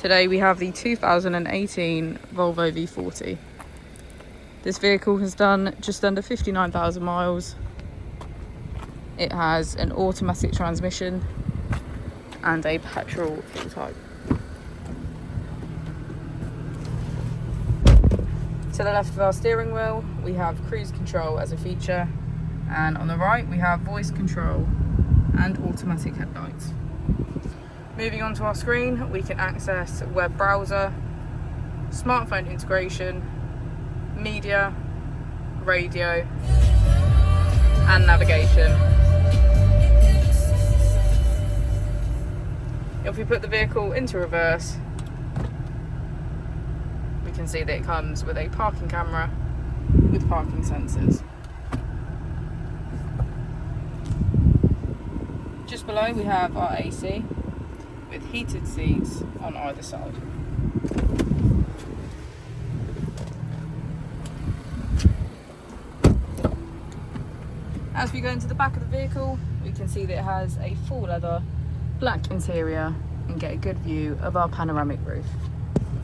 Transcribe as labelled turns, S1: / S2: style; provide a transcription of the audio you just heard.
S1: Today we have the 2018 Volvo v40. This vehicle has done just under 59,000 miles. It has an automatic transmission and a petrol fuel type. To the left of our steering wheel we have cruise control as a feature, and on the right we have voice control and automatic headlights. Moving on to our screen, we can access web browser, smartphone integration, media, radio and navigation. If we put the vehicle into reverse, we can see that it comes with a parking camera with parking sensors. Just below we have our AC with heated seats on either side. As we go into the back of the vehicle, we can see that it has a full leather black interior and get a good view of our panoramic roof.